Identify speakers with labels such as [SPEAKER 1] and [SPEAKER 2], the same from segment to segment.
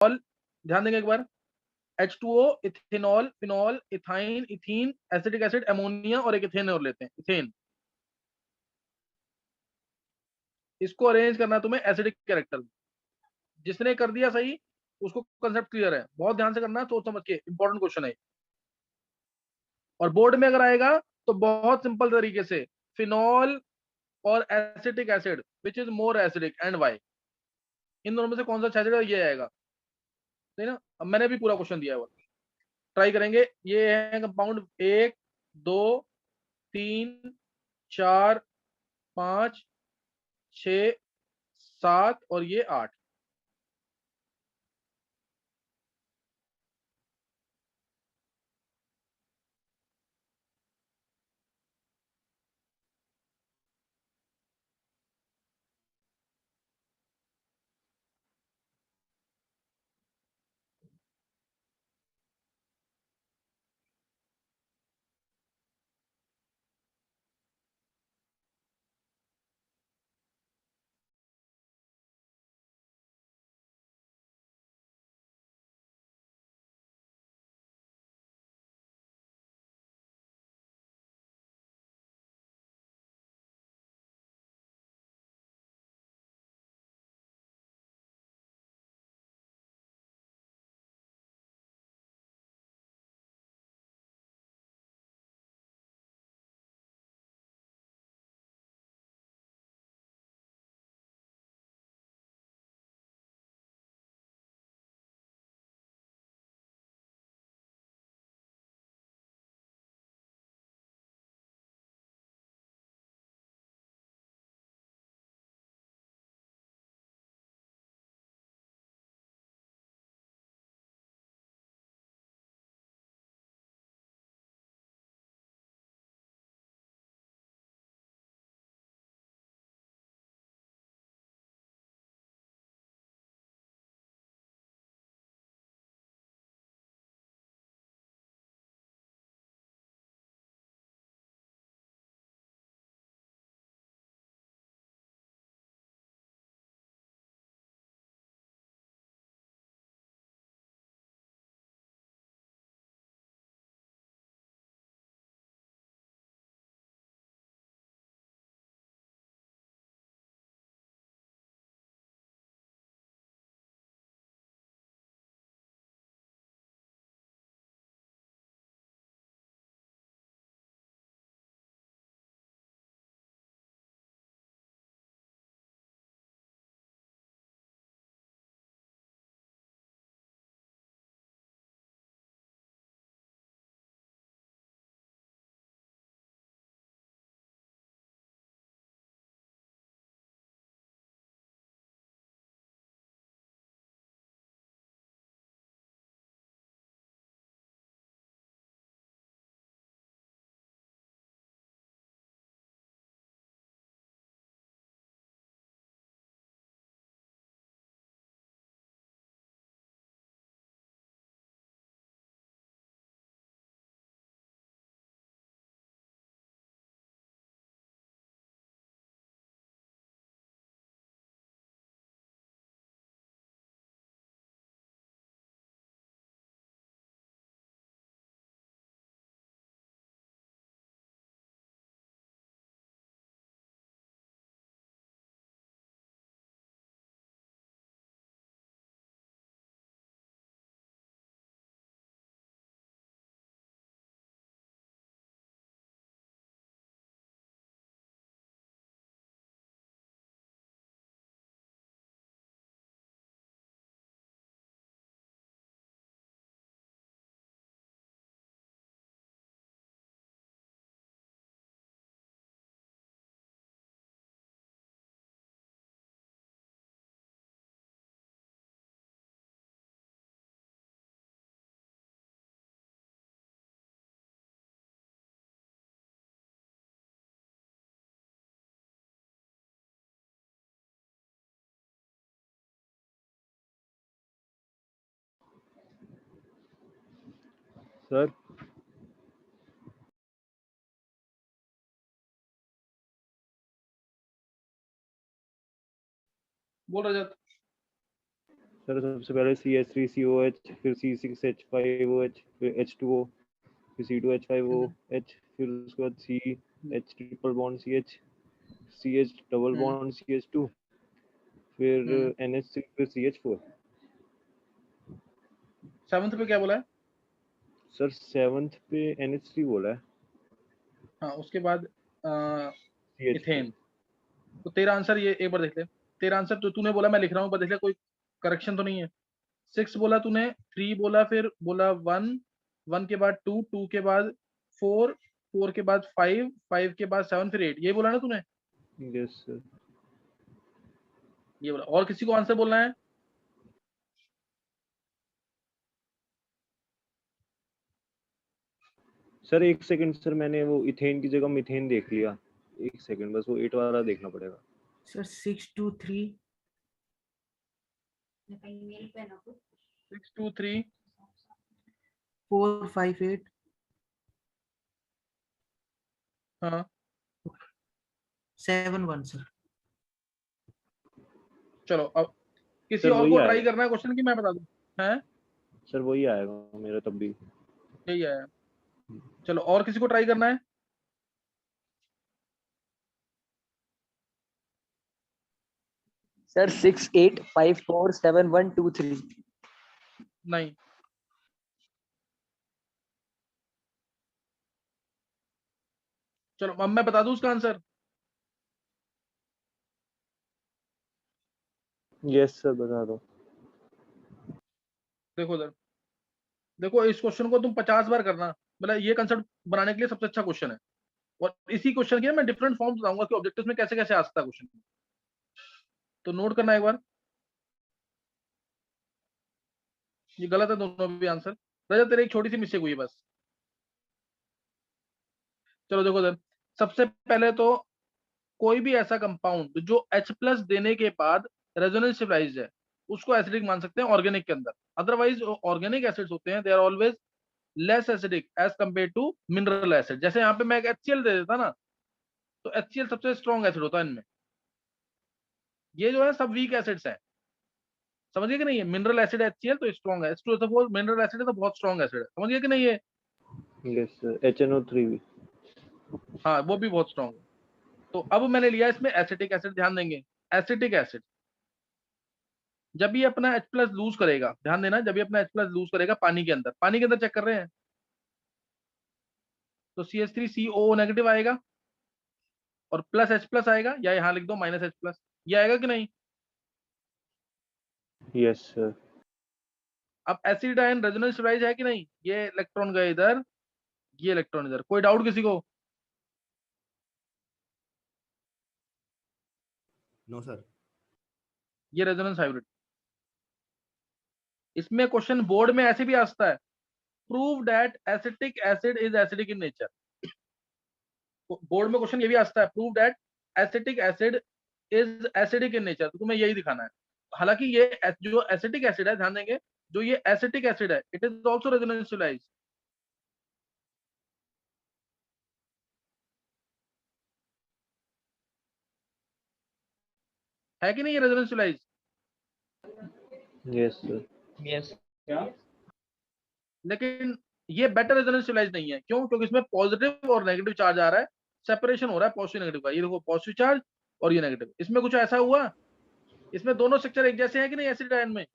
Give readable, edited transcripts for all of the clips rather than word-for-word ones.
[SPEAKER 1] ध्यान देंगे एक बार, H2O, ethanol, phenol, ethyne, ethene, acetic acid, ammonia और एक इथेन और लेते हैं, इथेन। इसको अरेंज करना है तुम्हें एसिडिक कैरेक्टर में। जिसने कर दिया सही उसको कंसेप्ट क्लियर है, बहुत ध्यान से करना है, सोच समझ के, इंपॉर्टेंट क्वेश्चन है। और बोर्ड में अगर आएगा तो बहुत सिंपल तरीके से, फिनॉल और acetic acid which is more acidic and why, इन दोनों में से कौन सा एसिड है, ये आएगा। सही ना? अब मैंने भी पूरा क्वेश्चन दिया है, ट्राई करेंगे। ये है कंपाउंड 1, 2, 3, 4, 5, 6, 7 और ये 8।
[SPEAKER 2] सर
[SPEAKER 1] बोल रजत।
[SPEAKER 2] सर सबसे पहले CH3COH, फिर C6H5OH, फिर H2O, फिर C2H5OH, फिर उसके बाद CH triple bond CH double bond CH2, फिर NH3, फिर CH4।
[SPEAKER 1] 7th पे क्या बोला है?
[SPEAKER 2] सर 7th पे NH3 बोला है।
[SPEAKER 1] हाँ, उसके बाद
[SPEAKER 2] CH4।
[SPEAKER 1] इथेन। तो तेरा आंसर ये एक बार देख ले। तेरा आंसर तो तूने बोला, मैं लिख रहा हूँ, पर देख ले कोई करेक्शन तो नहीं है। 6 बोला तूने, 3 बोला, फिर बोला 1, 1 के बाद 2, 2 के बाद 4, 4 के बाद 5, 5 के बाद 7, फिर 8, ये बोला ना तूने?
[SPEAKER 2] Yes sir.
[SPEAKER 1] ये बोला। और किसी को आंसर बोलना है?
[SPEAKER 2] सर एक सेकंड सर, मैंने वो इथेन की जगह मिथेन देख लिया। एक सेकंड बस, वो 8 वाला देखना पड़ेगा।
[SPEAKER 3] सर 623
[SPEAKER 1] 6, 2, 3
[SPEAKER 3] 458
[SPEAKER 1] हाँ
[SPEAKER 3] 71 सर।
[SPEAKER 1] चलो, अब किसी
[SPEAKER 2] सर
[SPEAKER 1] और
[SPEAKER 2] वही
[SPEAKER 1] को ट्राई
[SPEAKER 2] आएगा
[SPEAKER 1] करना है क्वेश्चन की मैं बता दूं? है
[SPEAKER 2] सर, वही आएगा मेरा तब भी।
[SPEAKER 1] यही है। चलो, और किसी को ट्राई करना है?
[SPEAKER 4] सर 68547123।
[SPEAKER 1] नहीं। चलो, अब मैं बता दूं उसका आंसर।
[SPEAKER 2] यस सर, बता दो।
[SPEAKER 1] देखो उधर, देखो इस क्वेश्चन को तुम 50 बार करना, मतलब ये कंसेप्ट बनाने के लिए सबसे अच्छा क्वेश्चन है। और इसी क्वेश्चन की ना मैं डिफरेंट फॉर्म बताऊंगा कि ऑब्जेक्टिव्स में कैसे कैसे आ सकता है क्वेश्चन। तो नोट करना एक बार। ये गलत है दोनों भी आंसर। रजत, तेरी एक छोटी सी मिस्टेक हुई है बस। चलो देखो उधर, सबसे पहले तो कोई भी ऐसा कंपाउंड जो H प्लस देने के बाद रेजोनेंस स्टेबलाइज्ड है, उसको एसिडिक मान सकते हैं ऑर्गेनिक के अंदर। अदरवाइज ऑर्गेनिक एसिड्स होते हैं, they are always less acidic as compare to mineral acid. जैसे यहाँ पे मैं एक HCl दे देता ना, तो HCl सबसे स्ट्रॉन्ग एसिड होता है इनमें। ये जो है सब वीक एसिड्स हैं, समझिए कि नहीं है? मिनरल एसिड HCl तो स्ट्रॉन्ग है, सपोज मिनरल एसिड है तो बहुत स्ट्रॉन्ग एसिड है, समझिए कि नहीं है?
[SPEAKER 2] यस सर, HNO3 भी।
[SPEAKER 1] हाँ, वो भी बहुत स्ट्रॉन्ग है। तो अब मैंने लिया इसमें एसिटिक एसिड, ध्यान देंगे। एसिटिक एसिड जब भी अपना H प्लस लूज करेगा, ध्यान देना, जब भी अपना H प्लस लूज करेगा पानी के अंदर, पानी के अंदर चेक कर रहे हैं, तो CH3CO नेगेटिव आएगा और प्लस H प्लस आएगा, या यहाँ लिख दो माइनस H प्लस, ये आएगा कि नहीं?
[SPEAKER 2] Yes sir.
[SPEAKER 1] अब एसिड आयन रेजोनेंस स्टेबलाइज है कि नहीं? ये इलेक्ट्रॉन गए इधर, ये इलेक्ट्रॉन इधर। कोई डाउट किसी को?
[SPEAKER 5] No sir.
[SPEAKER 1] ये रेजोनेंस हाइब्रिड। इसमें क्वेश्चन बोर्ड में ऐसे भी आ सकता है, prove that acetic acid is acidic in nature. Board में क्वेश्चन ये भी आ सकता है, prove that acetic acid is acidic in nature, तो तुम्हें यही दिखाना है। हालांकि ये जो एसिटिक एसिड है, ध्यान देंगे, जो ये एसिटिक एसिड है, it is also resonance stabilized. है कि नहीं ये resonance stabilized?
[SPEAKER 2] Yes sir.
[SPEAKER 4] Yes.
[SPEAKER 1] लेकिन ये बेटर रेजोनेंस स्टेबलाइज्ड नहीं है। क्यों? क्योंकि इसमें पॉजिटिव और नेगेटिव चार्ज आ रहा है, सेपरेशन हो रहा है पॉजिटिव नेगेटिव का। ये देखो पॉजिटिव चार्ज और ये नेगेटिव। इसमें कुछ ऐसा हुआ, इसमें दोनों स्ट्रक्चर एक जैसे हैं कि नहीं एसिड आयन में?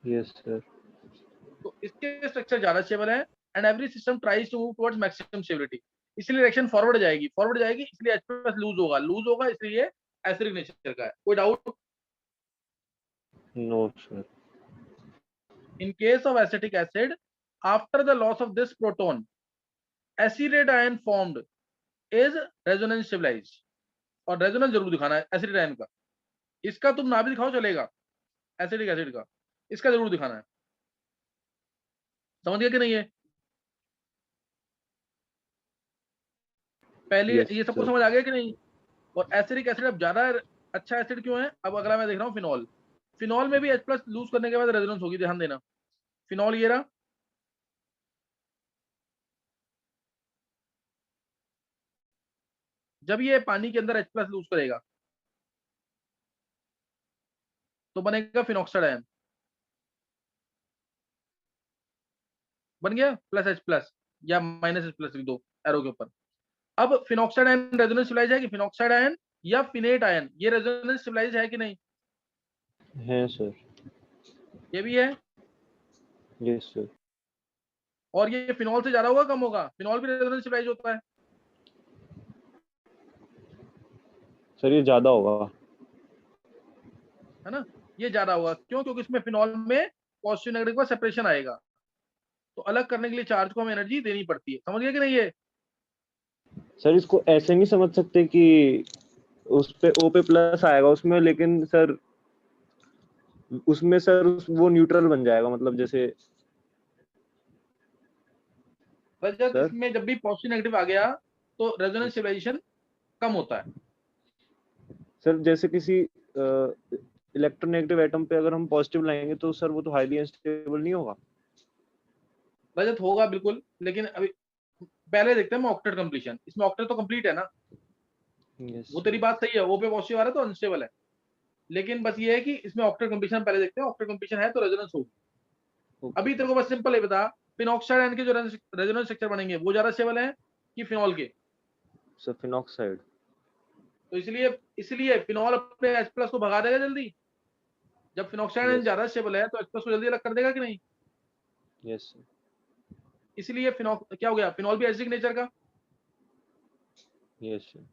[SPEAKER 2] Yes sir.
[SPEAKER 1] तो इसके स्ट्रक्चर ज्यादा स्टेबल है, and every system tries to move towards maximum stability. इसलिए रिएक्शन फॉरवर्ड जाएगी, फॉरवर्ड जाएगी, इसलिए H प्लस लूज होगा, लूज होगा, इसलिए एसिडिक नेचर का है। कोई doubt?
[SPEAKER 2] No sir.
[SPEAKER 1] In case of acetic acid, after the loss of this proton, acetate ion formed is resonance stabilized। और रेजोनेंस जरूर दिखाना है एसिड आयन का। इसका तुम ना भी दिखाओ चलेगा, एसिडिक एसिड का, इसका जरूर दिखाना है। समझ गया कि नहीं? है पहले
[SPEAKER 2] यस
[SPEAKER 1] ये सबको
[SPEAKER 2] सर।
[SPEAKER 1] समझ आ गया कि नहीं? और एसिडिक एसिड अब ज्यादा अच्छा एसिड क्यों है? अब अगला मैं देख रहा हूँ फिनॉल। फिनॉल में भी H प्लस लूज करने के बाद रेजोनेंस होगी, ध्यान देना। फिनॉल ये रहा, जब ये पानी के अंदर H प्लस लूज करेगा, तो बनेगा फिनॉक्साइड आयन, बन गया प्लस H प्लस या माइनस H प्लस लिख दो एरो के ऊपर। अब फिनॉक्साइड आयन रेजोनेंस स्टेबलाइज है कि फिनॉक्साइड आयन या फिनेट आयन, ये रेजोनेंस स्टेबलाइज है कि नहीं?
[SPEAKER 2] है सर।
[SPEAKER 1] ये भी है।
[SPEAKER 2] Yes sir.
[SPEAKER 1] और ये फिनॉल से ज्यादा होगा कम होगा? फिनॉल भी रेजोनेंस स्टेबलाइज होता है।
[SPEAKER 2] सर ये ज्यादा होगा।
[SPEAKER 1] है ना, ये ज्यादा होगा। क्यों? क्योंकि इसमें फिनॉल में पॉजिटिव नेगेटिव का सेपरेशन आएगा, तो अलग करने के लिए चार्ज को हमें एनर्जी देनी पड़ती है। समझ गए कि नहीं? ये
[SPEAKER 2] सर इसको ऐसे नहीं समझ सकते कि उस पे O पे प्लस आएगा उसमें, लेकिन सर उसमें सर वो न्यूट्रल बन जाएगा, मतलब जैसे
[SPEAKER 1] रजत,
[SPEAKER 2] सर
[SPEAKER 1] इसमें जब भी पॉजिटिव नेगेटिव आ गया तो रेजोनेंस स्टेबलाइजेशन कम होता है।
[SPEAKER 2] सर जैसे किसी इलेक्ट्रोनेगेटिव एटम पे अगर हम पॉजिटिव लाएंगे तो सर वो तो हाईली अनस्टेबल नहीं होगा?
[SPEAKER 1] रजत होगा बिल्कुल, लेकिन अभी पहले देखते हैं ऑक्टेट कंप्लीशन। इसमें ऑक्टेट तो कंप्लीट है ना।
[SPEAKER 2] यस
[SPEAKER 1] वो तेरी बात सही है, वो पे पॉजिटिव आ रहा है तो अनस्टेबल है, लेकिन बस ये है कि इसमें ऑक्टेट कंप्लीशन पहले देखते हैं। ऑक्टेट कंप्लीशन है तो रेजोनेंस होगी। अभी तेरे को बस सिंपल है बता, फिनॉक्साइड आयन के जो रेजोनेंस स्ट्रक्चर बनेंगे वो ज्यादा स्टेबल है कि फिनॉल के?
[SPEAKER 2] Sir phenoxide.
[SPEAKER 1] तो इसलिए इसलिए फिनॉल अपने H प्लस को भगा देगा जल्दी। जब फिनॉक्साइड आयन
[SPEAKER 2] यस
[SPEAKER 1] ज्यादा स्टेबल है तो H प्लस को जल्दी अलग कर देगा कि नहीं?
[SPEAKER 2] Yes sir.
[SPEAKER 1] इसलिए क्या हो गया, फिनॉल भी एसिडिक नेचर का।
[SPEAKER 2] Yes sir.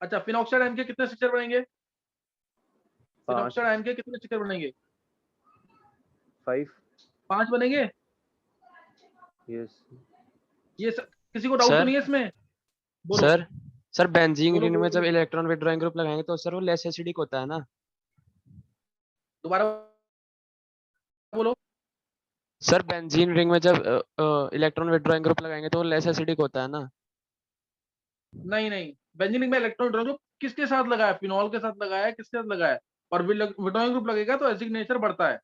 [SPEAKER 1] अच्छा, फिनॉक्साइड आयन के कितने स्ट्रक्चर बनेंगे?
[SPEAKER 2] 5
[SPEAKER 1] फिनॉक्साइड आयन के कितने स्ट्रक्चर बनेंगे?
[SPEAKER 2] 5।
[SPEAKER 1] 5 बनेंगे।
[SPEAKER 2] यस
[SPEAKER 1] किसी को डाउट तो
[SPEAKER 5] सर
[SPEAKER 1] नहीं है इसमें? बोलो
[SPEAKER 5] सर सर बेंजीन
[SPEAKER 1] बोलो
[SPEAKER 5] रिंग में
[SPEAKER 1] बोलो,
[SPEAKER 5] जब
[SPEAKER 1] बोलो।
[SPEAKER 5] इलेक्ट्रॉन विथड्रॉइंग ग्रुप लगाएंगे तो सर वो लेस एसिडिक होता है ना?
[SPEAKER 1] दोबारा बोलो।
[SPEAKER 5] सर बेंजीन रिंग में जब इलेक्ट्रॉन विथड्रॉइंग ग्रुप लगाएंगे तो वो लेस एसिडिक होता है ना?
[SPEAKER 1] नहीं नहीं, बेंजीन में इलेक्ट्रॉन ग्रुप किसके साथ लगाया? फिनॉल के साथ लगाया है, किसके साथ लगाया है? और विट्रॉइल ग्रुप लगेगा तो एसिडिक नेचर बढ़ता है।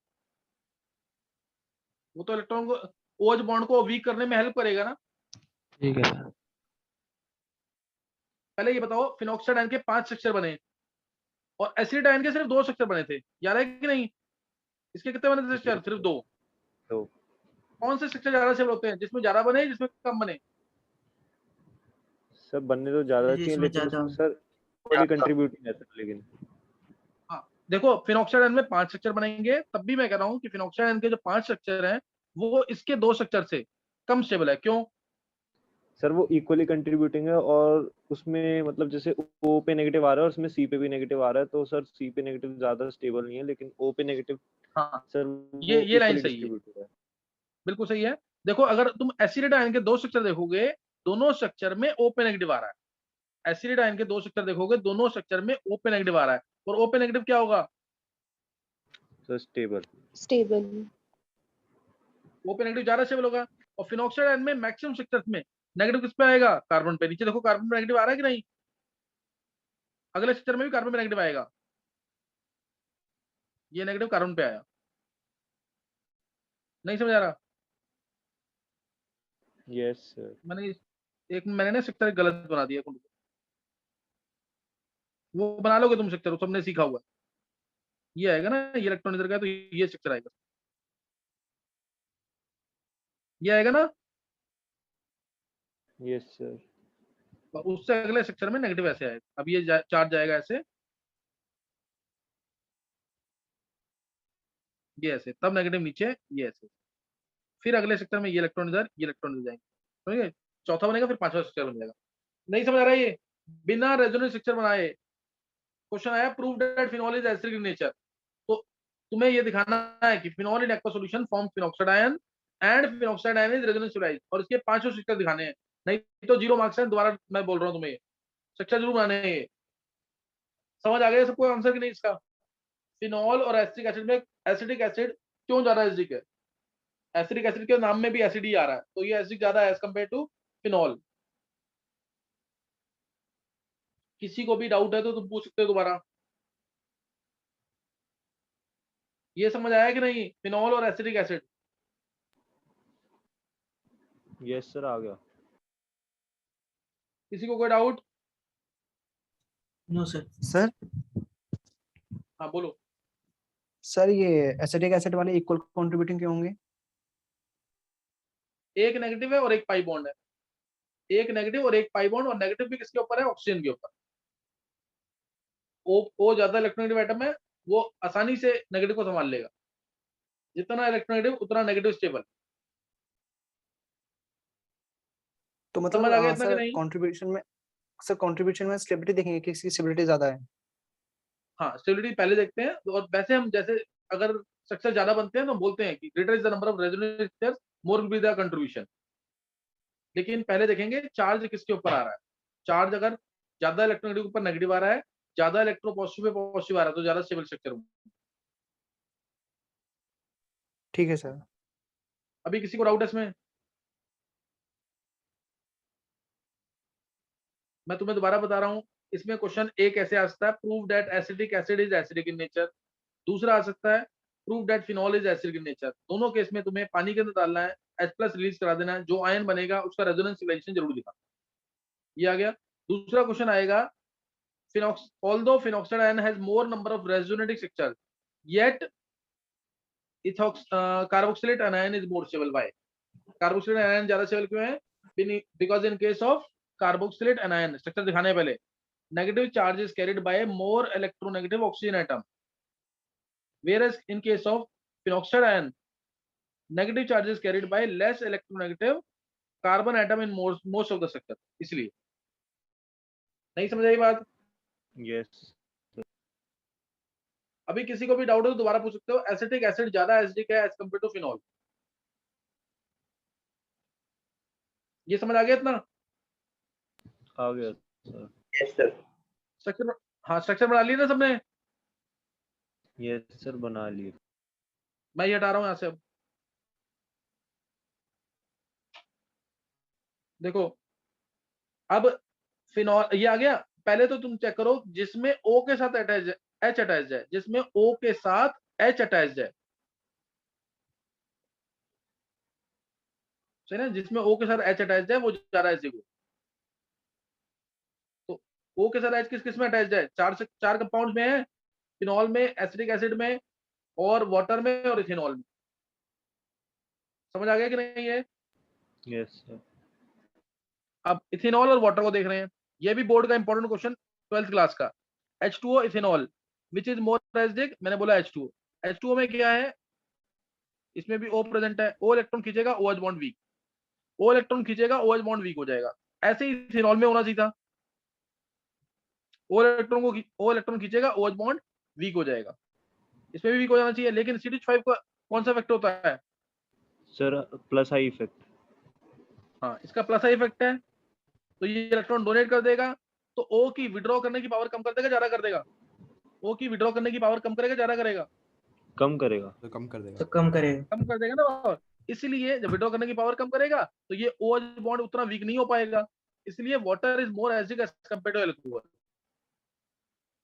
[SPEAKER 1] वो तो इलेक्ट्रॉन को OH बॉन्ड को वीक करने में हेल्प करेगा ना।
[SPEAKER 5] ठीक है सर।
[SPEAKER 1] पहले ये बताओ, फिनॉक्साइड आयन के 5 स्ट्रक्चर बने और एसिड आयन के सिर्फ 2 स्ट्रक्चर बने थे, याद है कि नहीं? इसके कितने बने थे स्ट्रक्चर? सिर्फ 2।
[SPEAKER 2] तो
[SPEAKER 1] कौन से स्ट्रक्चर ज्यादा स्टेबल होते हैं? जिसमें ज्यादा बने, जिसमें कम बने?
[SPEAKER 2] सब बनने तो ज्यादा चाहिए,
[SPEAKER 3] जिसमें
[SPEAKER 2] लेकिन
[SPEAKER 3] ज्यादा
[SPEAKER 2] उसमें सर इक्वली कंट्रीब्यूटिंग है सर, लेकिन
[SPEAKER 1] हाँ, देखो फिनॉक्साइड आयन में 5 स्ट्रक्चर बनेंगे, तब भी मैं कह रहा हूँ कि फिनॉक्साइड आयन के जो 5 स्ट्रक्चर हैं वो इसके 2 स्ट्रक्चर से कम स्टेबल है। क्यों?
[SPEAKER 2] सर वो इक्वली कंट्रीब्यूटिंग है, और उसमें मतलब जैसे O पे नेगेटिव आ रहा है और उसमें C पे भी नेगेटिव आ रहा है, तो सर C पे नेगेटिव ज्यादा स्टेबल नहीं है, लेकिन O पे नेगेटिव
[SPEAKER 1] हाँ,
[SPEAKER 2] सर
[SPEAKER 1] ये
[SPEAKER 2] वो
[SPEAKER 1] ये लाइन
[SPEAKER 2] इक्वली
[SPEAKER 1] सही है,
[SPEAKER 2] डिस्ट्रीब्यूटेड है।
[SPEAKER 1] बिल्कुल सही है। देखो, अगर तुम एसिड आयन के 2 स्ट्रक्चर देखोगे, दोनों स्ट्रक्चर में O पे नेगेटिव आ रहा है। एसिड आयन के 2 स्ट्रक्चर देखोगे, दोनों स्ट्रक्चर में O पे नेगेटिव आ रहा है, और O पे नेगेटिव क्या होगा?
[SPEAKER 2] Sir stable.
[SPEAKER 6] स्टेबल।
[SPEAKER 1] O पे नेगेटिव ज्यादा स्टेबल होगा। और फिनॉक्साइड आयन में मैक्सिमम स्ट्रक्चर्स में नेगेटिव किस पे आएगा? कार्बन पे। नीचे देखो, कार्बन पे नेगेटिव आ रहा है कि नहीं? अगले स्ट्रक्चर में भी कार्बन पे नेगेटिव आएगा। ये नेगेटिव कार्बन पे आया। नहीं समझ आ रहा?
[SPEAKER 2] Yes sir.
[SPEAKER 1] मैंने ना स्ट्रक्चर गलत बना दिया। वो बना लोगे तुम स्ट्रक्चर, वो सबने सीखा हुआ है। ये आएगा ना, ये इलेक्ट्रॉन इधर का है, तो ये स्ट्रक्चर आएगा, ये आएगा ना।
[SPEAKER 2] Yes sir.
[SPEAKER 1] और उससे अगले स्ट्रक्चर में नेगेटिव ऐसे आएगा। अब ये चार्ज जाएगा ऐसे, ये ऐसे, तब नेगेटिव नीचे, ये ऐसे। फिर अगले स्ट्रक्चर में ये इलेक्ट्रॉन इधर, ये इलेक्ट्रॉन इधर जाएंगे। समझ गए? चौथा बनेगा, फिर पांचवा स्ट्रक्चर बन जाएगा। नहीं समझ आ रहा है ये? बिना रेजोनेंस स्ट्रक्चर बनाए क्वेश्चन आया, prove that phenol is acidic in nature. तो तुम्हें ये दिखाना है कि phenol in aqua solution form phenoxide ion and phenoxide ion is resonance stabilized, और इसके पांचों स्ट्रक्चर दिखाने हैं। नहीं तो 0 मार्क्स है। दोबारा मैं बोल रहा हूँ तुम्हें, स्ट्रक्चर जरूर बनाने हैं ये। समझ आ गया सबको आंसर कि नहीं इसका? फिनॉल और एसिटिक एसिड में एसिडिक एसिड क्यों ज्यादा एसिडिक है? एसिडिक एसिड के नाम में भी एसिड ही आ रहा है, तो ये एसिडिक ज्यादा है एज कम्पेयर टू फिनॉल। किसी को भी डाउट है तो तुम पूछ सकते हो दोबारा। ये समझ आया कि नहीं, फिनॉल और एसिडिक एसिड?
[SPEAKER 2] यस सर आ गया।
[SPEAKER 1] किसी को कोई डाउट?
[SPEAKER 3] No sir.
[SPEAKER 7] सर
[SPEAKER 1] हाँ बोलो।
[SPEAKER 6] सर ये एसिटिक एसिड वाले इक्वल कंट्रीब्यूटिंग क्यों होंगे?
[SPEAKER 1] एक नेगेटिव है और एक पाई बॉन्ड है, एक नेगेटिव और एक पाई बॉन्ड, और नेगेटिव भी किसके ऊपर है? ऑक्सीजन के ऊपर। ओ ज्यादा इलेक्ट्रोनेगेटिव एटम है, वो आसानी से नेगेटिव को संभाल लेगा, जितना इलेक्ट्रोनेगेटिव उतना नेगेटिव स्टेबल।
[SPEAKER 6] तो मतलब
[SPEAKER 1] समझ आ गया इतना कि
[SPEAKER 6] सर
[SPEAKER 1] नहीं?
[SPEAKER 6] कंट्रीब्यूशन में स्टेबिलिटी देखेंगे कि किसकी स्टेबिलिटी ज्यादा है।
[SPEAKER 1] हाँ, स्टेबिलिटी पहले देखते हैं, और वैसे हम जैसे अगर स्ट्रक्चर ज्यादा बनते हैं तो हम बोलते हैं कि greater is the number of resonance structures more will be the contribution. लेकिन पहले देखेंगे चार्ज किसके ऊपर आ रहा है। चार्ज अगर ज्यादा इलेक्ट्रोनेगेटिव के ऊपर नेगेटिव आ रहा है, ज्यादा इलेक्ट्रो पॉजिटिव पे पॉजिटिव आ रहा है, तो ज्यादा स्टेबल स्ट्रक्चर होगा।
[SPEAKER 6] ठीक है सर।
[SPEAKER 1] अभी किसी को डाउट है इसमें? मैं तुम्हें दोबारा बता रहा हूँ, इसमें क्वेश्चन एक ऐसे आ सकता है, prove that acidic acid is acidic in nature. दूसरा आ सकता है, prove that phenol is acidic in nature. दोनों केस में तुम्हें पानी के अंदर डालना है, H+ रिलीज करा देना है, जो आयन बनेगा उसका रेजोनेंस सिग्नलाइजेशन जरूर दिखाना। ये आ गया। दूसरा क्वेश्चन आएगा, although phenoxide ion has more number of resonating structures, yet carboxylate anion is more stable. Why? Carboxylate anion ज्यादा stable क्यों है? Because in case of carboxylate anion, structure दिखाने पहले, negative charge is carried by a more electronegative oxygen atom, whereas in case of phenoxide ion, negative charge is carried by less electronegative carbon atom in most of the structure। इसलिए नहीं समझ आई बात?
[SPEAKER 2] Yes.
[SPEAKER 1] अभी किसी को भी doubt हो तो दोबारा पूछ सकते हो। एसिटिक एसिड ज्यादा एसिडिक है एज कम्पेयर टू फिनॉल। ये समझ आ गया इतना?
[SPEAKER 2] आ गया सर।
[SPEAKER 4] Yes sir.
[SPEAKER 1] स्ट्रक्चर, हाँ स्ट्रक्चर बना लिया ना सबने?
[SPEAKER 2] यस सर, बना लिए।
[SPEAKER 1] मैं ये हटा रहा हूँ यहाँ से। अब देखो, अब फिनॉल ये आ गया। पहले तो तुम चेक करो जिसमें O के साथ अटैच है, H अटैच है, जिसमें O के साथ H अटैच है, सही ना? जिसमें O के साथ H अटैच है वो ज्यादा एसिडिक हो। तो O के साथ H किस किस में अटैच है? चार कंपाउंड में है, फिनॉल में, एसिटिक एसिड में, और वाटर में, और इथेनॉल में। समझ आ गया कि नहीं है?
[SPEAKER 2] Yes sir.
[SPEAKER 1] अब इथेनॉल और वाटर को देख रहे हैं। ये भी बोर्ड का इंपॉर्टेंट क्वेश्चन 12th क्लास का। H2O ethanol which is more acidic. मैंने बोला H2O। H2O में क्या है? इसमें भी O प्रेजेंट है। O इलेक्ट्रॉन खींचेगा, OH bond weak. O electron खींचेगा, OH बॉन्ड वीक हो जाएगा। ऐसे ही इथेनॉल में होना चाहिए था। O इलेक्ट्रॉन खींचेगा, OH बॉन्ड वीक हो जाएगा। इसमें भी वीक हो जाना चाहिए। लेकिन CH5 का कौन सा इफेक्ट होता है?
[SPEAKER 2] Sir plus I effect.
[SPEAKER 1] हाँ, इसका प्लस आई इफेक्ट है, तो ये इलेक्ट्रॉन डोनेट कर देगा। तो O की विड्रॉ करने की पावर कम कर देगा, ज्यादा कर देगा? O की विड्रॉ करने की पावर कम करेगा, ज्यादा करेगा?
[SPEAKER 2] कम करेगा।
[SPEAKER 7] तो कम कर देगा।
[SPEAKER 3] तो कम करेगा।
[SPEAKER 1] कम कर देगा ना पावर। इसलिए जब विड्रॉ करने की पावर कम करेगा तो ये OH बॉन्ड उतना वीक नहीं हो पाएगा। इसलिए water is more acidic as compare to alcohol.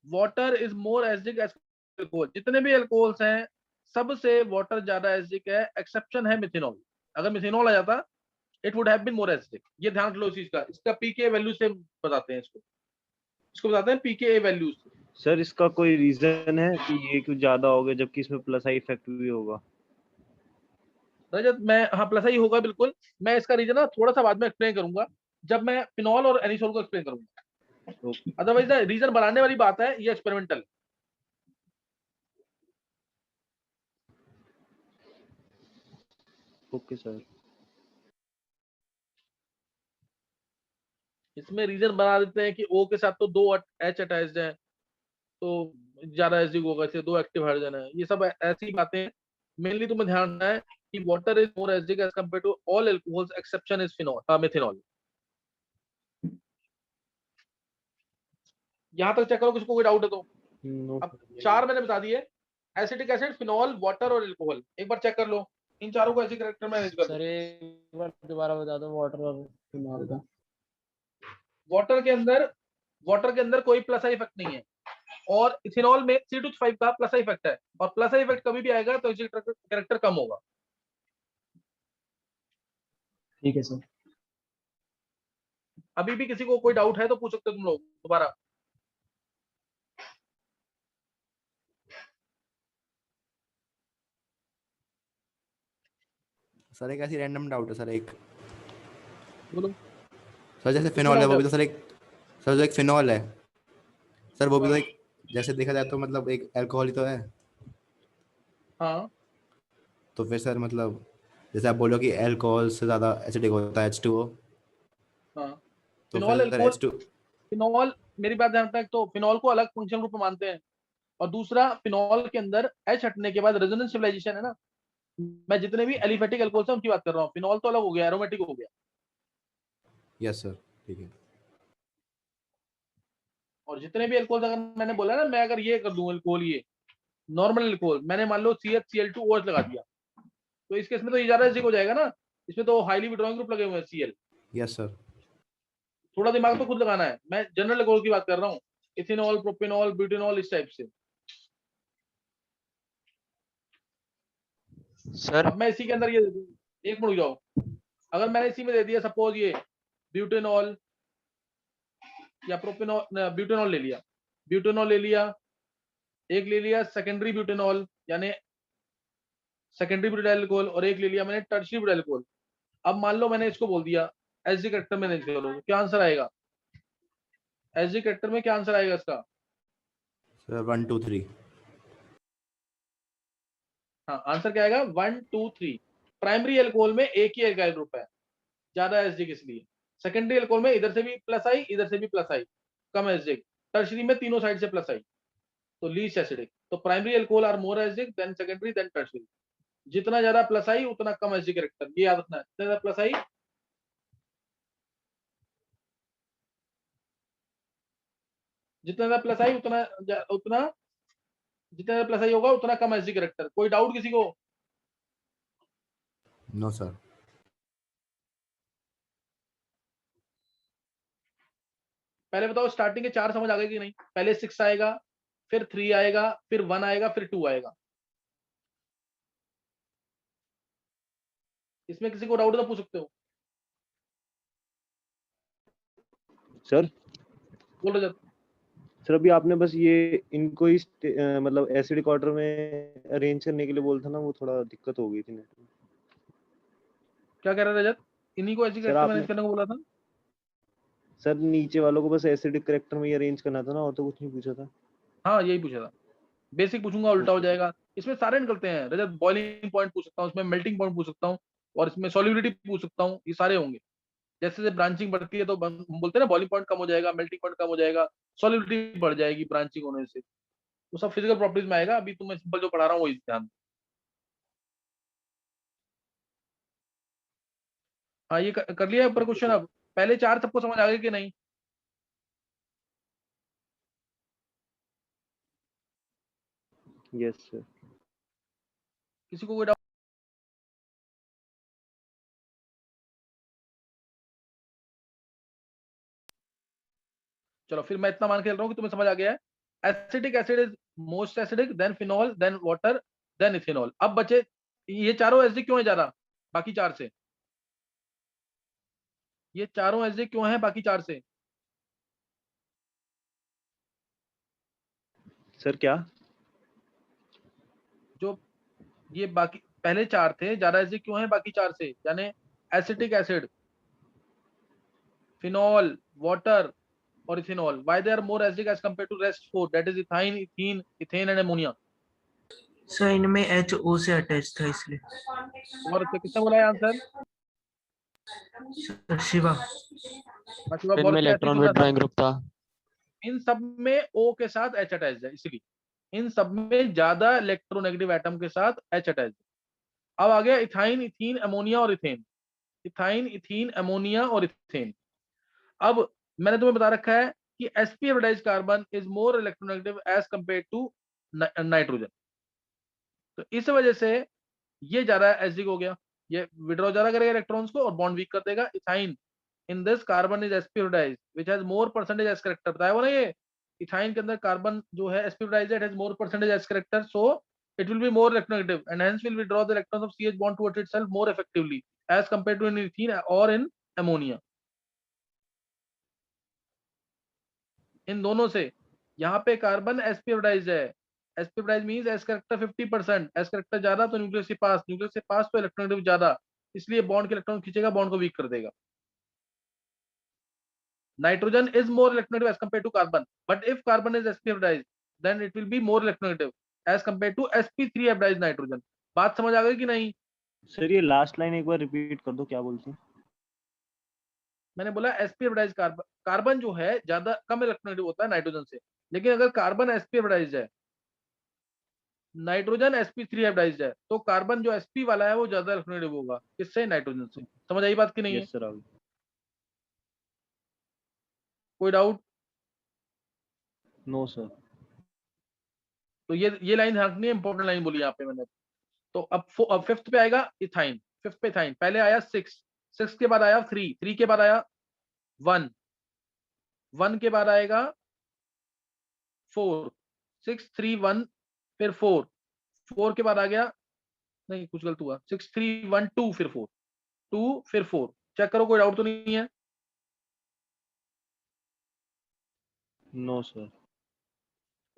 [SPEAKER 1] Water is more acidic as alcohol. जितने भी अल्कोहल्स हैं सबसे वाटर ज्यादा एसिडिक है, एक्सेप्शन है मिथेनॉल। अगर मिथेनॉल आ जाता it would have been more acidic. ये ध्यान रख लो इस चीज का। इसका पीके वैल्यू से बताते हैं इसको बताते हैं पीके वैल्यू से।
[SPEAKER 2] सर इसका कोई रीजन है कि ये क्यों ज्यादा हो गया जबकि इसमें प्लस आई इफेक्ट भी होगा?
[SPEAKER 1] रजत, मैं हाँ प्लस ही होगा बिल्कुल। मैं इसका रीजन ना थोड़ा सा बाद में एक्सप्लेन करूंगा, जब मैं फिनॉल और एनिसोल को एक्सप्लेन करूंगा। अदरवाइज रीजन बनाने वाली बात है, ये एक्सपेरिमेंटल।
[SPEAKER 2] Okay sir.
[SPEAKER 1] इसमें रीजन बना देते हैं कि O के साथ तो 2 H अटैच्ड है, तो ज्यादा एसिडिक होगा, इससे 2 एक्टिव हाइड्रोजन है। ये सब ऐसी बातें मेनली तुम्हें ध्यान रखना है कि water is more acidic as compare to all alcohols exception is phenol methanol. यहां तक चेक करो, किसको कोई डाउट है तो। अब 4 मैंने बता दिए, एसिटिक एसिड, फिनॉल, वाटर और अल्कोहल। एक बार चेक कर लो इन चारों को ऐसे कैरेक्टर में अरेंज कर
[SPEAKER 5] सर
[SPEAKER 1] दो।
[SPEAKER 5] एक बार दोबारा बता दो वाटर और फिनॉल का।
[SPEAKER 1] वाटर के अंदर कोई प्लस आई इफेक्ट नहीं है, और इथेनॉल में C2H5 का प्लस आई इफेक्ट है, और प्लस आई इफेक्ट कभी भी आएगा तो इसका कैरेक्टर कम होगा।
[SPEAKER 3] ठीक है सर।
[SPEAKER 1] अभी भी किसी को कोई डाउट है तो पूछ सकते हो तुम लोग दोबारा।
[SPEAKER 7] सर एक ऐसी रैंडम डाउट है सर एक।
[SPEAKER 1] बोलो।
[SPEAKER 7] सर जैसे
[SPEAKER 1] किसमें
[SPEAKER 7] फिनॉल है
[SPEAKER 1] doubt
[SPEAKER 7] वो
[SPEAKER 1] है?
[SPEAKER 7] भी तो सर एक, सर जो एक फिनॉल है सर वो भी तो
[SPEAKER 1] हाँ।
[SPEAKER 7] एक, जैसे देखा जाए तो मतलब एक अल्कोहल ही तो है।
[SPEAKER 1] हाँ
[SPEAKER 7] तो फिर सर मतलब जैसे आप बोलो कि अल्कोहल से ज़्यादा एसिडिक होता है H2O,
[SPEAKER 1] हाँ।
[SPEAKER 7] तो
[SPEAKER 1] फिनॉल
[SPEAKER 7] फिर सर
[SPEAKER 1] अल्कोहल,
[SPEAKER 7] H2,
[SPEAKER 1] फिनॉल, मेरी बात ध्यान रखना, एक तो फिनॉल को अलग फंक्शनल ग्रुप में मानते हैं, और दूसरा फिनॉल के अंदर एच हटने के बाद रेजोनेंस स्टेबलाइजेशन है ना। मैं जितने भी एलिफेटिक अल्कोहल से उनकी बात कर रहा हूँ, फिनॉल तो अलग हो गया, एरोमेटिक हो गया।
[SPEAKER 7] यस सर ठीक है।
[SPEAKER 1] और जितने भी अल्कोहल, अगर मैंने बोला ना, मैं अगर ये कर दूं अल्कोहल, ये नॉर्मल अल्कोहल, मैंने मान लो CH Cl2OH लगा दिया, तो इस केस में तो ये ज्यादा एसिडिक हो जाएगा ना, इसमें तो हाईली विड्रॉइंग ग्रुप लगे हुए हैं Cl।
[SPEAKER 7] Yes sir.
[SPEAKER 1] थोड़ा दिमाग तो खुद लगाना है, मैं जनरल अल्कोहल की बात कर रहा हूँ, इथेनॉल, प्रोपेनॉल, ब्यूटेनॉल, इस टाइप से।
[SPEAKER 5] सर
[SPEAKER 1] अब मैं इसी के अंदर ये दे दूं, एक मिनट रुक जाओ, अगर मैंने इसी में दे दिया सपोज ये ब्यूटेनॉल या प्रोपेनॉल, ब्यूटेनॉल ले लिया, ब्यूटेनॉल ले लिया, एक ले लिया सेकेंडरी ब्यूटेनॉल यानी सेकेंडरी ब्यूटाइल अल्कोहल, और एक ले लिया मैंने टर्शियरी ब्यूटाइल अल्कोहल। अब मान लो मैंने इसको बोल दिया एसजी कैरेक्टर में, नहीं करो, तो क्या आंसर आएगा? एसजी कैरेक्टर में क्या आंसर आएगा इसका?
[SPEAKER 7] सर 1 2 3।
[SPEAKER 1] हाँ, आंसर क्या आएगा? 1 2 3। प्राइमरी अल्कोहल में एक ही एल्काइल ग्रुप है, ज्यादा एसिडिक इसलिए। सेकेंडरी अल्कोहल में इधर से भी प्लस आई, इधर से भी प्लस आई, कम एसिडिक। टर्शियरी में तीनों साइड से प्लस आई, तो लीस्ट एसिडिक। तो primary alcohol are more acidic than secondary than tertiary. जितना ज्यादा प्लस आई उतना कम एसिडिक कैरेक्टर, ये याद रखना है। जितना ज्यादा प्लस आई, जितना ज्यादा प्लस आई उतना उतना, जितना ज्यादा प्लस आई होगा उतना कम एसिडिक कैरेक्टर। कोई डाउट किसी को?
[SPEAKER 7] No sir.
[SPEAKER 1] पहले बताओ, स्टार्टिंग के 4 समझ आ गए कि नहीं? पहले 6 आएगा, फिर 3 आएगा, फिर 1 आएगा, फिर 2 आएगा। इसमें किसी को डाउट तो पूछ सकते हो।
[SPEAKER 2] सर
[SPEAKER 1] बोलो जब।
[SPEAKER 2] सर अभी आपने बस ये इनको ही मतलब एसिडिक ऑर्डर में अरेंज करने के लिए बोला था ना, वो थोड़ा दिक्कत हो गई थी नेट में।
[SPEAKER 1] क्या कह रहा है रजत? इन्हीं को एसिडिक
[SPEAKER 2] सर
[SPEAKER 1] कैरेक्टर मैनेज
[SPEAKER 2] आपने
[SPEAKER 1] करने को बोला था।
[SPEAKER 2] सर नीचे वालों को बस एसिडिक करेक्टर में ही अरेंज करना था ना, और तो कुछ नहीं पूछा था।
[SPEAKER 1] हाँ, यही पूछा था। बेसिक पूछूंगा उल्टा हो जाएगा। इसमें सारे निकलते हैं रजत, बॉइलिंग पॉइंट पूछ सकता हूँ, इसमें मेल्टिंग पॉइंट पूछ सकता हूँ, और इसमें सॉल्युबिलिटी पूछ सकता हूँ, ये सारे होंगे। जैसे जैसे ब्रांचिंग बढ़ती है तो हम बोलते हैं ना, बॉइलिंग पॉइंट कम हो जाएगा, मेल्टिंग पॉइंट कम हो जाएगा, सॉल्युबिलिटी बढ़ जाएगी ब्रांचिंग होने से। वो सब फिजिकल प्रॉपर्टीज में आएगा। अभी तो मैं सिंपल जो पढ़ा रहा हूँ वही ध्यान दो। हाँ, ये कर लिया ऊपर क्वेश्चन। अब पहले 4 सबको समझ आ गए कि नहीं?
[SPEAKER 2] Yes sir.
[SPEAKER 1] किसी को कोई डाउट? चलो फिर मैं इतना मान के चल रहा हूँ कि तुम्हें समझ आ गया है। Acetic acid is most acidic, then phenol, then water, then ethanol. अब बचे ये चारों एसिडिक क्यों है ज्यादा बाकी 4 से? ये चारों एसिडिक क्यों है बाकी 4 से?
[SPEAKER 2] सर क्या?
[SPEAKER 1] जो ये बाकी पहले 4 थे, ज्यादा एसिडिक क्यों है बाकी 4 से? यानी एसिटिक एसिड, फिनॉल, वाटर और ethanol, why they are more acidic as compare to rest 4, that is ethyne, ethene, ethane and ammonia.
[SPEAKER 3] Sir इनमें HO से अटैच था इसलिए।
[SPEAKER 1] और किसने बोला है आंसर?
[SPEAKER 3] सर शिवा।
[SPEAKER 1] शिवा बोल
[SPEAKER 5] इनमें
[SPEAKER 1] के ऐसे ही
[SPEAKER 5] इलेक्ट्रॉन
[SPEAKER 1] सुनना था।
[SPEAKER 5] विड्रॉइंग ग्रुप था।
[SPEAKER 1] इन सब में O के साथ H अटैच है, इसलिए इन सब में ज्यादा इलेक्ट्रोनेगेटिव एटम के साथ H अटैच है। अब आ गया इथाइन, इथीन, अमोनिया और इथेन। इथाइन, इथीन, अमोनिया और इथेन। अब मैंने तुम्हें बता रखा है कि sp hybridized carbon is more electronegative as compare to nitrogen. तो इस वजह से ये ज्यादा एसिडिक हो गया, ये विड्रॉ ज्यादा करेगा इलेक्ट्रॉन्स को और बॉन्ड वीक कर देगा। Ethyne in this carbon is sp hybridized which has more percentage S character. बताया वो ना, ये इथाइन के अंदर कार्बन जो है sp hybridized, it has more percentage S character, so it will be more electronegative and hence will withdraw the electrons of CH bond towards itself more effectively as compared to in ethene or in ammonia। इन दोनों से यहाँ पे carbon sp hybridized है। sp hybridized means S character 50%, S character ज्यादा तो nucleus के पास, nucleus के पास तो इलेक्ट्रोनेगेटिव ज्यादा, इसलिए बॉन्ड के इलेक्ट्रॉन खींचेगा, बॉन्ड को वीक कर देगा। Nitrogen is more electronegative as compare to carbon, but if carbon is sp hybridized then it will be more electronegative as compare to sp3 hybridized nitrogen. बात समझ आ गई कि नहीं?
[SPEAKER 2] सर ये लास्ट लाइन एक बार रिपीट कर दो, क्या बोलते हैं?
[SPEAKER 1] मैंने बोला sp hybridized कार्बन, कार्बन जो है ज्यादा कम इलेक्ट्रोनेगेटिव होता है नाइट्रोजन से, लेकिन अगर कार्बन sp hybridized है, नाइट्रोजन sp3 hybridized है, तो कार्बन जो sp वाला है वो ज्यादा इलेक्ट्रोनेगेटिव होगा, किससे? नाइट्रोजन से। समझ आई बात कि नहीं है?
[SPEAKER 2] यस सर, आ गई।
[SPEAKER 1] कोई डाउट?
[SPEAKER 2] No sir.
[SPEAKER 1] तो ये लाइन ध्यान रखनी है, इंपॉर्टेंट लाइन बोली यहाँ पे मैंने। तो अब फिफ्थ पे आएगा इथाइन, फिफ्थ पे इथाइन। पहले आया 6, 6 के बाद आया 3, 3 के बाद आया 1, 1 के बाद आएगा 4, 6 3 1 फिर 4, 4 के बाद आ गया, नहीं कुछ गलत हुआ, 6 3 1 2 फिर 4, 2 फिर 4। चेक करो, कोई डाउट तो नहीं है?
[SPEAKER 2] No sir.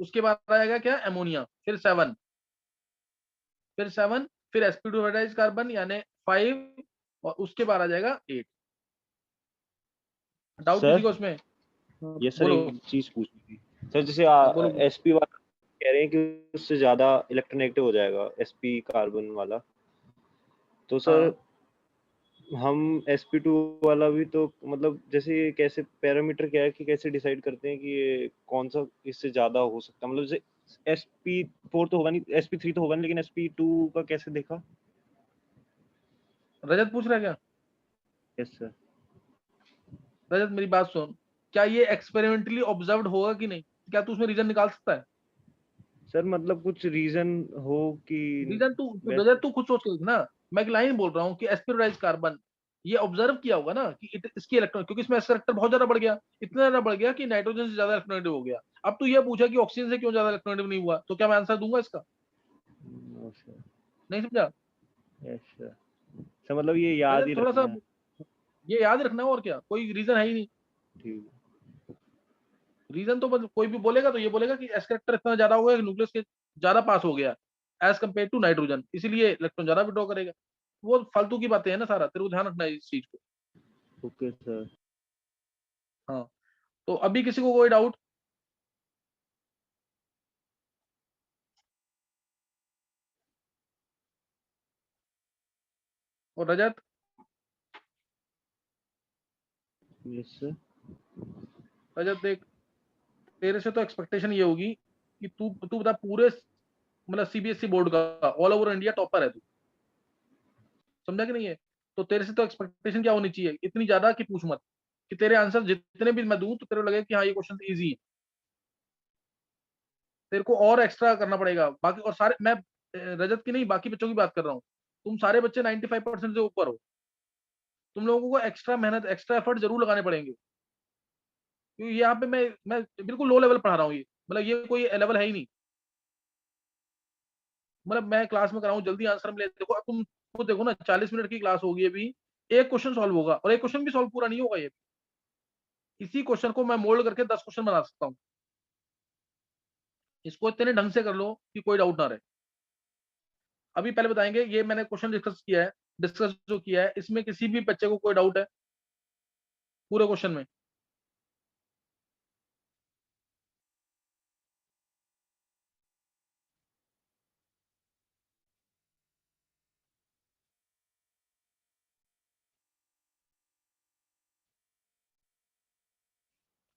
[SPEAKER 1] उसके बाद आएगा क्या? अमोनिया, फिर 7, फिर 7, फिर sp2 हाइब्रिडाइज्ड कार्बन यानी 5, और उसके बाद आ जाएगा 8। डाउट
[SPEAKER 2] सर
[SPEAKER 1] किसी को उसमें?
[SPEAKER 2] ये सर
[SPEAKER 1] बोलो।
[SPEAKER 2] एक चीज पूछनी थी सर, जैसे
[SPEAKER 1] बोलो।
[SPEAKER 2] एसपी वाला कह रहे हैं कि उससे ज्यादा इलेक्ट्रोनेगेटिव हो जाएगा एसपी कार्बन वाला, तो सर
[SPEAKER 1] हाँ।
[SPEAKER 2] हम sp2 वाला भी तो मतलब जैसे ये कैसे पैरामीटर क्या है कि कैसे डिसाइड करते हैं कि ये कौन सा इससे ज्यादा हो सकता है? मतलब जैसे sp4 तो होगा नहीं, sp3 तो होगा नहीं, लेकिन sp2 का कैसे देखा?
[SPEAKER 1] रजत पूछ रहा है क्या?
[SPEAKER 2] Yes sir.
[SPEAKER 1] रजत मेरी बात सुन, क्या ये एक्सपेरिमेंटली ऑब्जर्व्ड होगा कि नहीं? क्या तू उसमें रीजन निकाल सकता है?
[SPEAKER 2] सर मतलब कुछ रीजन हो कि
[SPEAKER 1] रीजन तू
[SPEAKER 2] वैसे?
[SPEAKER 1] रजत तू खुद सोच के देख ना। मैं एक लाइन बोल रहा हूँ कि एस्पिराइज कार्बन, ये ऑब्जर्व किया होगा ना कि इसकी इलेक्ट्रॉन, क्योंकि इसमें करेक्टर बहुत ज्यादा बढ़ गया, इतना ज्यादा बढ़ गया कि नाइट्रोजन से ज्यादा इलेक्ट्रोनेगेटिव हो गया। अब तू ये पूछा कि ऑक्सीजन से क्यों ज्यादा इलेक्ट्रोनेगेटिव नहीं हुआ, तो क्या मैं आंसर दूंगा इसका?
[SPEAKER 2] No sir.
[SPEAKER 1] नहीं समझा?
[SPEAKER 2] Yes sir. सर मतलब ये याद ही
[SPEAKER 1] रजत थोड़ा
[SPEAKER 2] रखना
[SPEAKER 1] सा
[SPEAKER 2] है।
[SPEAKER 1] ये याद रखना है, और क्या, कोई रीजन है ही नहीं।
[SPEAKER 2] ठीक है।
[SPEAKER 1] रीजन तो कोई भी बोलेगा तो ये बोलेगा कि एस करेक्टर इतना ज्यादा हो गया कि न्यूक्लियस के ज्यादा पास हो गया एज कम्पेयर टू नाइट्रोजन, इसीलिए इलेक्ट्रॉन ज्यादा विड्रॉ करेगा। वो फालतू की बातें हैं ना, सारा तेरे को ध्यान रखना है इस चीज को।
[SPEAKER 2] Okay sir.
[SPEAKER 1] हाँ, तो अभी किसी को कोई डाउट? और रजत?
[SPEAKER 2] Yes sir.
[SPEAKER 1] रजत देख, तेरे से तो एक्सपेक्टेशन ये होगी कि तू तू बता, पूरे मतलब सीबीएसई बोर्ड का ऑल ओवर इंडिया टॉपर है तू, समझा कि नहीं है? तो तेरे से तो एक्सपेक्टेशन क्या होनी चाहिए, इतनी ज्यादा कि पूछ मत, कि तेरे आंसर जितने भी मैं दूं तो तेरे को लगे कि हाँ ये क्वेश्चन इजी है। तेरे को और एक्स्ट्रा करना पड़ेगा बाकी, और सारे मैं रजत की नहीं बाकी बच्चों की बात कर रहा हूँ। तुम सारे बच्चे 95% से ऊपर हो, तुम लोगों को एक्स्ट्रा मेहनत, एक्स्ट्रा एफर्ट जरूर लगाने पड़ेंगे, क्योंकि यहाँ पे मैं बिल्कुल लो लेवल पढ़ा रहा हूँ, ये मतलब ये कोई लेवल है ही नहीं। मतलब मैं क्लास में कराऊं जल्दी आंसर मिले, देखो अब तुम खुद देखो ना, 40 मिनट की क्लास होगी अभी, एक क्वेश्चन सॉल्व होगा, और एक क्वेश्चन भी सॉल्व पूरा नहीं होगा ये। इसी क्वेश्चन को मैं मोल्ड करके 10 क्वेश्चन बना सकता हूँ। इसको इतने ढंग से कर लो कि कोई डाउट ना रहे। अभी पहले बताएंगे, ये मैंने क्वेश्चन डिस्कस किया है, डिस्कस जो किया है इसमें किसी भी बच्चे को कोई डाउट है पूरे क्वेश्चन में?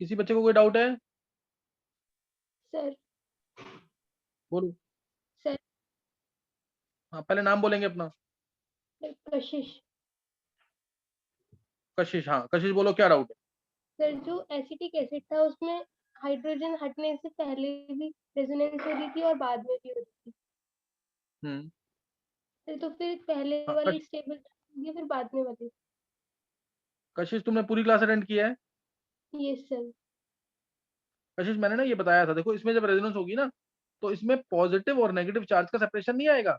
[SPEAKER 1] किसी बच्चे को कोई डाउट है?
[SPEAKER 8] सर।
[SPEAKER 1] बोलो।
[SPEAKER 8] सर।
[SPEAKER 1] हाँ, पहले नाम बोलेंगे अपना।
[SPEAKER 8] कशिश।
[SPEAKER 1] कशिश, हाँ कशिश बोलो, क्या डाउट है?
[SPEAKER 8] सर जो एसिटिक एसिड था उसमें हाइड्रोजन हटने से पहले भी रेजोनेंस हो रही थी और बाद में भी हो रही थी।
[SPEAKER 1] हम्म।
[SPEAKER 8] सर तो फिर पहले
[SPEAKER 1] हाँ,
[SPEAKER 8] वाली स्टेबल या फिर बाद में वाली?
[SPEAKER 1] कशिश तुमने पूरी क्लास अटेंड किया है?
[SPEAKER 8] Yes sir.
[SPEAKER 1] कशिश मैंने ना ये बताया था, देखो इसमें जब रेजोनेंस होगी ना, तो इसमें पॉजिटिव और नेगेटिव चार्ज का सेपरेशन नहीं आएगा।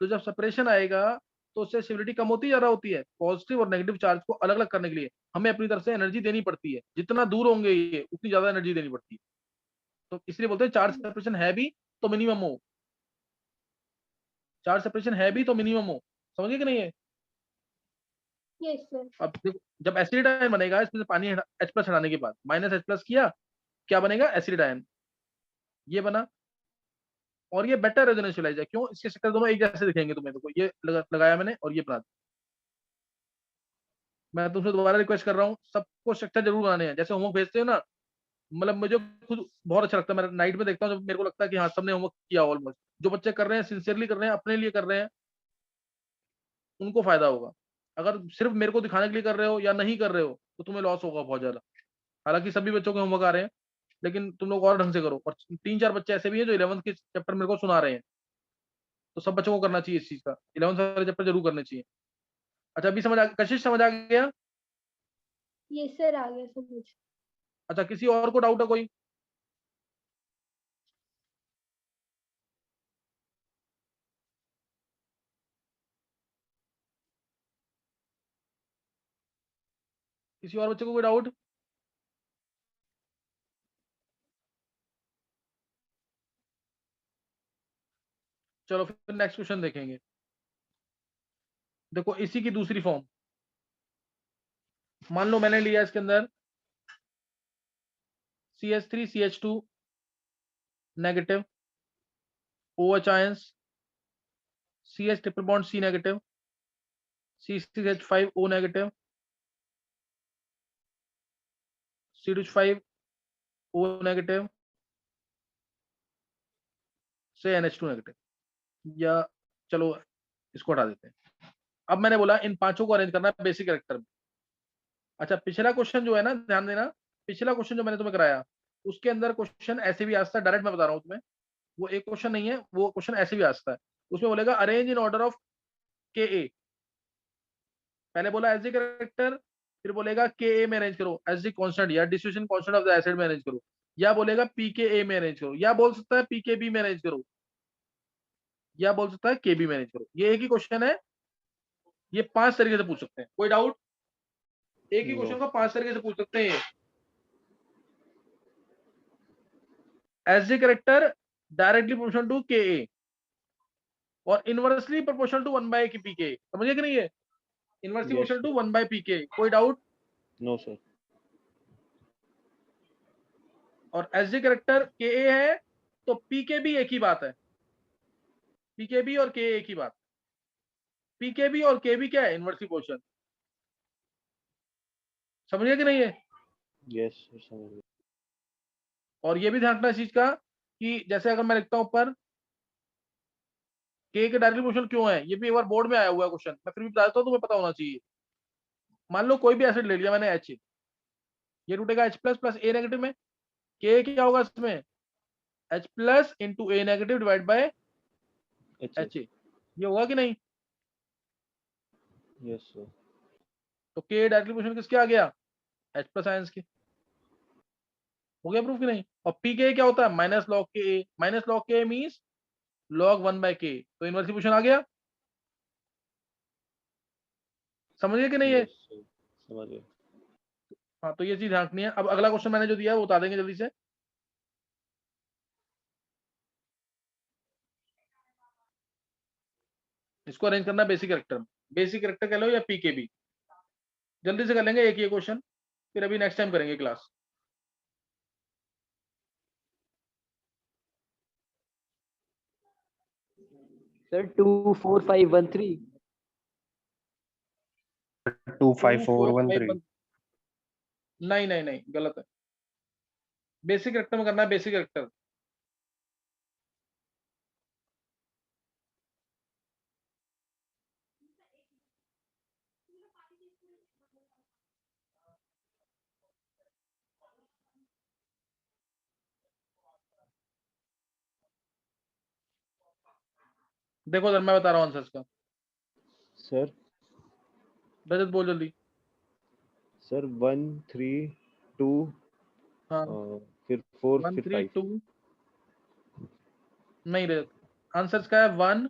[SPEAKER 1] तो जब सेपरेशन आएगा तो उससे सिविलिटी कम होती, ज्यादा होती है? पॉजिटिव और नेगेटिव चार्ज को अलग अलग करने के लिए हमें अपनी तरफ से एनर्जी देनी पड़ती है, जितना दूर होंगे ये उतनी ज्यादा एनर्जी देनी पड़ती है। तो इसलिए बोलते हैं चार्ज सेपरेशन है भी तो मिनिमम हो, चार्ज सेपरेशन है भी तो मिनिमम हो। समझिए कि नहीं है?
[SPEAKER 8] Yes sir.
[SPEAKER 1] अब देखो जब एसिड आयन बनेगा इसमें से पानी H प्लस हटाने के बाद माइनस H प्लस किया, क्या बनेगा? Acid ion. ये बना, और ये बेटर रेजोनेंस यूटिलाइज है। क्यों? इसके स्ट्रक्चर दोनों एक जैसे दिखेंगे तुम्हें। देखो ये लगाया मैंने और ये बना दिया। मैं तुमसे दोबारा रिक्वेस्ट कर रहा हूँ, सबको स्ट्रक्चर जरूर बनाने हैं। जैसे होमवर्क भेजते हो ना, मतलब मुझे खुद बहुत अच्छा लगता है। मैं नाइट में देखता हूँ जब मेरे को लगता है कि हाँ सबने होमवर्क किया ऑलमोस्ट। जो बच्चे कर रहे हैं सिंसियरली कर रहे हैं, अपने लिए कर रहे हैं, उनको फायदा होगा। अगर सिर्फ मेरे को दिखाने के लिए कर रहे हो या नहीं कर रहे हो तो तुम्हें लॉस होगा बहुत ज्यादा। हालांकि सभी बच्चों के होमवर्क आ रहे हैं, लेकिन तुम लोग और ढंग से करो। और 3-4 बच्चे ऐसे भी हैं जो 11th के चैप्टर मेरे को सुना रहे हैं, तो सब बच्चों को करना चाहिए इस चीज का। 11th वाले चैप्टर जरूर करने चाहिए। अच्छा अभी समझ आ, कशिश समझ आ गया?
[SPEAKER 8] यस सर, आ गया समझ।
[SPEAKER 1] अच्छा किसी और को डाउट है कोई? किसी और बच्चे को कोई डाउट? चलो फिर नेक्स्ट क्वेश्चन देखेंगे। देखो इसी की दूसरी फॉर्म, मान लो मैंने लिया इसके अंदर CH3CH2 negative, OH ions, CH triple bond C negative, C6H5O negative, C2H5O negative से NH2 नेगेटिव। या चलो इसको हटा देते हैं। अब मैंने बोला इन पांचों को अरेंज करना है बेसिक कैरेक्टर में। अच्छा पिछला क्वेश्चन जो है ना, ध्यान देना, पिछला क्वेश्चन जो मैंने तुम्हें कराया उसके अंदर क्वेश्चन ऐसे भी आता है। डायरेक्ट मैं बता रहा हूँ तुम्हें, वो एक क्वेश्चन नहीं है, वो क्वेश्चन ऐसे भी आता है। उसमें बोलेगा arrange in order of KA। पहले बोला एज ए कैरेक्टर, फिर बोलेगा KA में अरेंज करो एज ए कांस्टेंट या distribution constant of the acid में अरेंज करो, या बोलेगा PKA में अरेंज करो, या बोल सकता है PKB में अरेंज करो, या बोल सकता है KB में अरेंज करो। ये एक ही क्वेश्चन है, ये 5 तरीके से पूछ सकते हैं। कोई डाउट? एक ही क्वेश्चन को 5 तरीके से पूछ सकते हैं। As a character directly proportional to KA और inversely proportional to 1/k PK। समझिए कि नहीं है? Inversely
[SPEAKER 2] Yes,
[SPEAKER 1] proportional to 1/PK। कोई डाउट?
[SPEAKER 2] No sir.
[SPEAKER 1] और एज ए कैरेक्टर KA है तो PKB एक ही बात है। PKB और KA एक ही बात। PKB और KB क्या है? Inversely proportional. समझिए कि नहीं है?
[SPEAKER 2] यस सर, समझ गया।
[SPEAKER 1] और ये भी ध्यान रखना इस चीज का कि जैसे अगर मैं लिखता हूं ऊपर K के डायरेक्टली प्रोपोर्शनल क्यों है, ये भी एक बार बोर्ड में आया हुआ है क्वेश्चन, मैं फिर भी बता देता हूं, तुम्हें पता होना चाहिए। मान लो कोई भी एसिड ले लिया मैंने H, ये टूटेगा H plus plus A negative में। K क्या होगा इसमें? H plus into A negative divide by
[SPEAKER 2] अच्छा,
[SPEAKER 1] HA। ये होगा कि नहीं?
[SPEAKER 2] Yes sir.
[SPEAKER 1] तो K डायरेक्टली प्रोपोर्शनल किसके आ गया? H प्लस आयंस के। हो गया प्रूफ कि नहीं? और PK क्या होता है? माइनस लॉग के A। माइनस लॉग के A मीन्स log 1/k। तो इनवर्सली प्रोपोर्शनल आ गया। समझिए कि नहीं है?
[SPEAKER 2] यस सर, समझ गया।
[SPEAKER 1] हाँ तो ये चीज ध्यान रखनी है। अब अगला क्वेश्चन मैंने जो दिया है वो बता देंगे जल्दी से। इसको अरेंज करना बेसिक कैरेक्टर में। बेसिक कैरेक्टर कह लो या PKB। जल्दी से कर लेंगे एक ये क्वेश्चन, फिर अभी नेक्स्ट टाइम करेंगे क्लास।
[SPEAKER 4] सर 24513।
[SPEAKER 9] 25413।
[SPEAKER 1] नहीं नहीं नहीं, गलत है। बेसिक कैरेक्टर में करना है, बेसिक कैरेक्टर। देखो सर मैं बता रहा हूँ आंसर का।
[SPEAKER 2] सर
[SPEAKER 1] रजत बोल जल्दी।
[SPEAKER 2] सर 1 3 2
[SPEAKER 1] हाँ
[SPEAKER 2] फिर 4
[SPEAKER 1] 1
[SPEAKER 2] फिर
[SPEAKER 1] 3
[SPEAKER 2] 5।
[SPEAKER 1] 2 नहीं रजत, आंसर का है 1,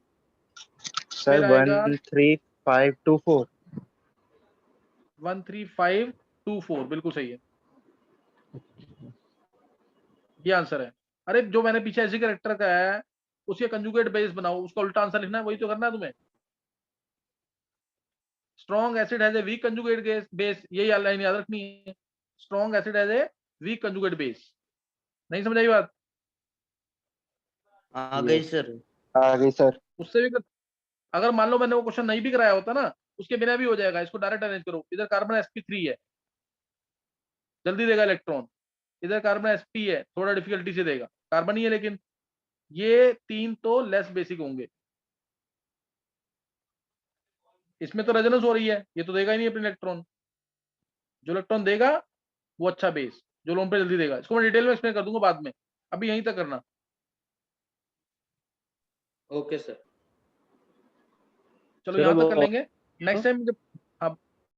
[SPEAKER 9] सर
[SPEAKER 1] फिर आएगा
[SPEAKER 9] 13524।
[SPEAKER 1] 1 3 5 2 4। बिल्कुल सही है, ये आंसर है। अरे जो मैंने पीछे ऐसे कैरेक्टर का है उसके कंजुगेट बेस बनाओ, उसका उल्टा आंसर लिखना है, वही तो करना है तुम्हें। Strong acid has a weak conjugate base, यही लाइन याद रखनी है, strong acid has a weak conjugate base. नहीं समझ आई बात?
[SPEAKER 10] आ गई सर।
[SPEAKER 9] आ गई सर।
[SPEAKER 1] उससे भी अगर मान लो मैंने वो क्वेश्चन नहीं भी कराया होता ना, उसके बिना भी हो जाएगा। इसको डायरेक्ट अरेंज करो, इधर कार्बन sp3 है, जल्दी देगा इलेक्ट्रॉन, इधर कार्बन sp है, थोड़ा डिफिकल्टी से देगा, कार्बन ही है लेकिन ये 3 तो लेस बेसिक होंगे। इसमें तो रेजोनेंस हो रही है, ये तो देगा ही नहीं अपने इलेक्ट्रॉन। जो इलेक्ट्रॉन देगा वो अच्छा बेस, जो लोन पे जल्दी देगा। इसको मैं डिटेल में एक्सप्लेन कर दूंगा बाद में, अभी यहीं तक करना।
[SPEAKER 10] Okay sir.
[SPEAKER 1] चलो यहाँ तक कर लेंगे। Next time